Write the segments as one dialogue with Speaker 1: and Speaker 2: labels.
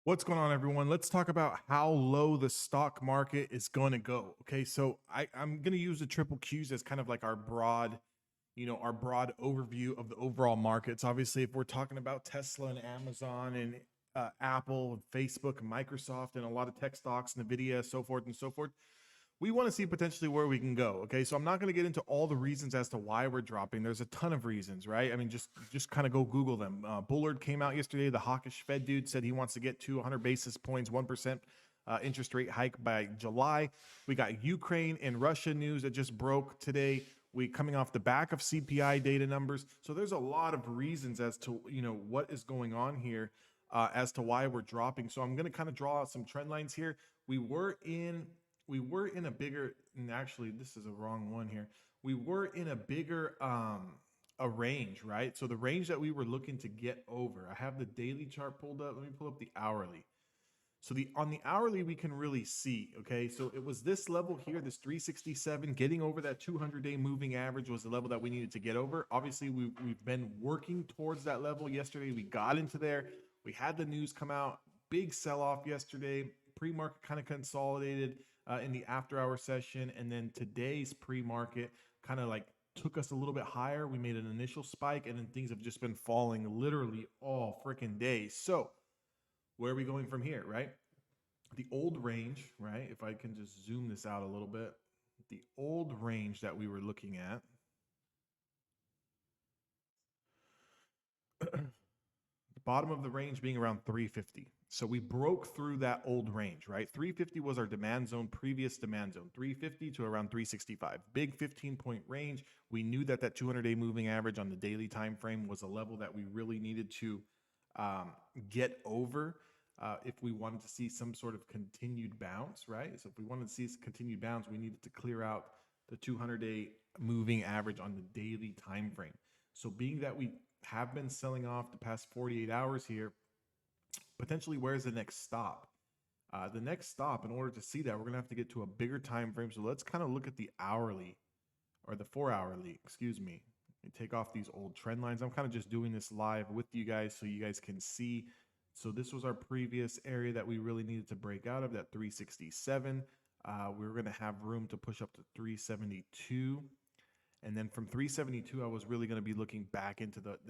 Speaker 1: What's going on, everyone? Let's talk about how low the stock market is going to go. Okay, so I'm going to use the triple Qs as kind of like our broad, our broad overview of the overall markets. Obviously, if we're talking about Tesla and Amazon and Apple, and Facebook, and Microsoft, and a lot of tech stocks, NVIDIA, so forth and so forth, we want to see potentially where we can go. Okay, so I'm not going to get into all the reasons as to why we're dropping. There's a ton of reasons, right? I mean, just kind of go Google them. Bullard came out yesterday. The hawkish Fed dude said he wants to get to 100 basis points, 1% interest rate hike by July. We got Ukraine and Russia news that just broke today. We coming off the back of CPI data numbers. So there's a lot of reasons as to what is going on here, as to why we're dropping. So I'm going to kind of draw out some trend lines here. We were in a bigger, and actually this is a wrong one here. We were in a bigger a range, right? So the range that we were looking to get over, I have the daily chart pulled up. Let me pull up the hourly. So on the hourly, we can really see, okay? So it was this level here, this 367, getting over that 200-day moving average was the level that we needed to get over. Obviously, we've been working towards that level. Yesterday, we got into there. We had the news come out, big sell-off yesterday. Pre-market kind of consolidated in the after-hour session, and then today's pre-market kind of like took us a little bit higher. We made an initial spike, and then things have just been falling literally all freaking day. So where are we going from here, right? The old range, right? If I can just zoom this out a little bit, the old range that we were looking at, the bottom of the range being around 350. So we broke through that old range, right? 350 was our demand zone, previous demand zone, 350 to around 365. Big 15-point range. We knew that that 200-day moving average on the daily time frame was a level that we really needed to get over. If we wanted to see some sort of continued bounce, right? So if we wanted to see continued bounce, we needed to clear out the 200-day moving average on the daily time frame. So being that we have been selling off the past 48 hours here, potentially where's the next stop? The next stop, in order to see that, we're going to have to get to a bigger time frame. So let's kind of look at the hourly, or the 4-hourly, excuse me. Let me take off these old trend lines. I'm kind of just doing this live with you guys so you guys can see. So this was our previous area that we really needed to break out of, that 367. We were going to have room to push up to 372. And then from 372, I was really going to be looking back into that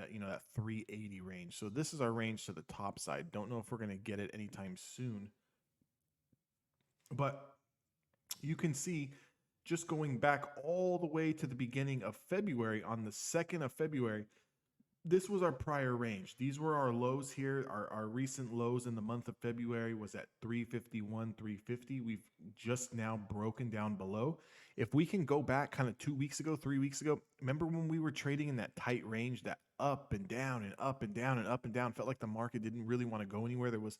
Speaker 1: 380 range. So this is our range to the top side. Don't know if we're going to get it anytime soon. But you can see, just going back all the way to the beginning of February, on the 2nd of February, this was our prior range. These were our lows here. Our recent lows in the month of February was at 351, 350. We've just now broken down below. If we can go back kind of 2 weeks ago, 3 weeks ago, remember when we were trading in that tight range, that up and down and up and down and up and down, felt like the market didn't really want to go anywhere. There was,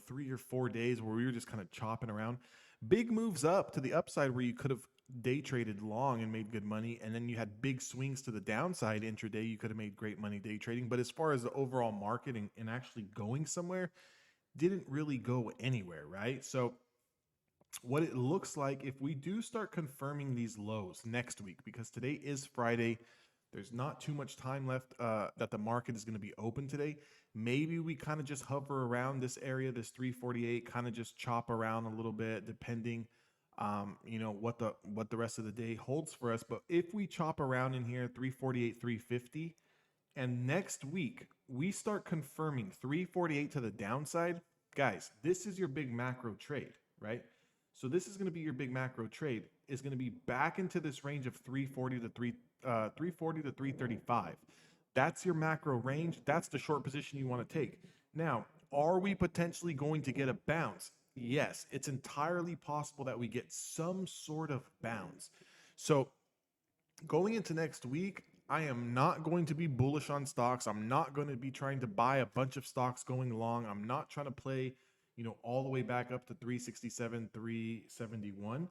Speaker 1: 3 or 4 days where we were just kind of chopping around. Big moves up to the upside where you could have day traded long and made good money, and then you had big swings to the downside intraday. You could have made great money day trading, but as far as the overall market and actually going somewhere, didn't really go anywhere, right? So what it looks like, if we do start confirming these lows next week, because today is Friday, there's not too much time left that the market is going to be open today. Maybe we kind of just hover around this area, this 348, kind of just chop around a little bit, depending what the rest of the day holds for us. But if we chop around in here, 348, 350, and next week we start confirming 348 to the downside, guys, this is your big macro trade, right? So this is going to be your big macro trade. Is going to be back into this range of 340 to 335. That's your macro range. That's the short position you want to take. Now, are we potentially going to get a bounce? Yes, it's entirely possible that we get some sort of bounce. So going into next week, I am not going to be bullish on stocks. I'm not going to be trying to buy a bunch of stocks going long. I'm not trying to play, all the way back up to 367, 371,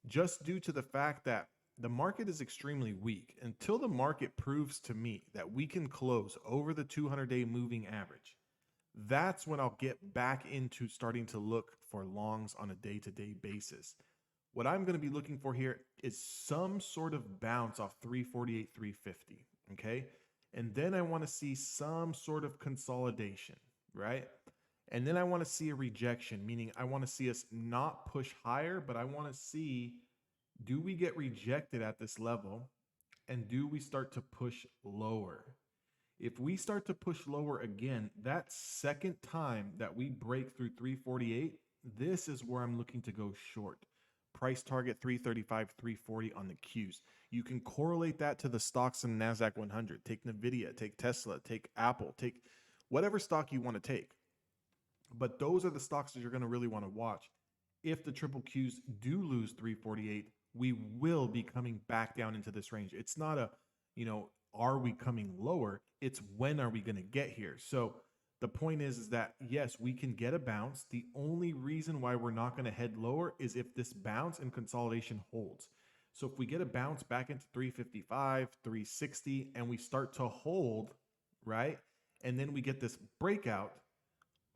Speaker 1: just due to the fact that the market is extremely weak. Until the market proves to me that we can close over the 200-day moving average, that's when I'll get back into starting to look for longs on a day-to-day basis. What I'm going to be looking for here is some sort of bounce off 348, 350, okay? And then I want to see some sort of consolidation, right? And then I want to see a rejection, meaning I want to see us not push higher, but I want to see, do we get rejected at this level? And do we start to push lower? If we start to push lower again, that second time that we break through 348, this is where I'm looking to go short. Price target 335, 340 on the Qs. You can correlate that to the stocks in the NASDAQ 100. Take NVIDIA, take Tesla, take Apple, take whatever stock you want to take. But those are the stocks that you're going to really want to watch. If the triple Qs do lose 348, we will be coming back down into this range. It's not a, are we coming lower? It's when are we going to get here? So the point is that yes, we can get a bounce. The only reason why we're not going to head lower is if this bounce and consolidation holds. So if we get a bounce back into 355, 360, and we start to hold, right? And then we get this breakout,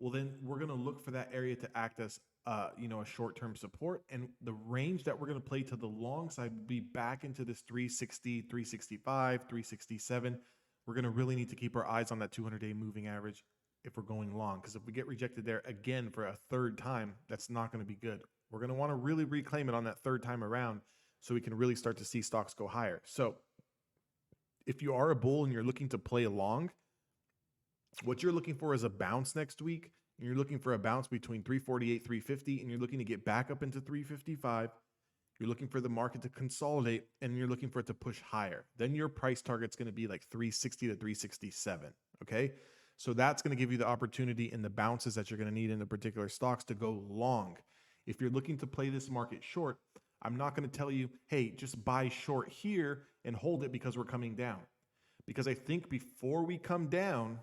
Speaker 1: well, then we're going to look for that area to act as a short-term support. And the range that we're going to play to the long side will be back into this 360, 365, 367. We're going to really need to keep our eyes on that 200-day moving average if we're going long, because if we get rejected there again for a third time, that's not going to be good. We're going to want to really reclaim it on that third time around so we can really start to see stocks go higher. So if you are a bull and you're looking to play long, what you're looking for is a bounce next week. And you're looking for a bounce between 348, 350, and you're looking to get back up into 355. You're looking for the market to consolidate, and you're looking for it to push higher. Then your price target's going to be like 360 to 367. Okay. So that's going to give you the opportunity in the bounces that you're going to need in the particular stocks to go long. If you're looking to play this market short, I'm not going to tell you, hey, just buy short here and hold it because we're coming down. Because I think before we come down,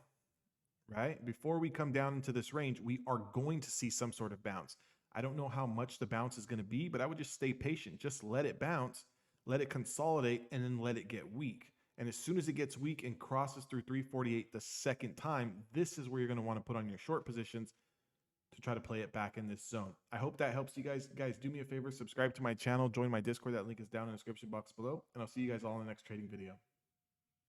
Speaker 1: right? Before we come down into this range, we are going to see some sort of bounce. I don't know how much the bounce is going to be, but I would just stay patient. Just let it bounce, let it consolidate, and then let it get weak. And as soon as it gets weak and crosses through 348 the second time, this is where you're going to want to put on your short positions to try to play it back in this zone. I hope that helps you guys. Guys, do me a favor, subscribe to my channel, join my Discord. That link is down in the description box below, and I'll see you guys all in the next trading video.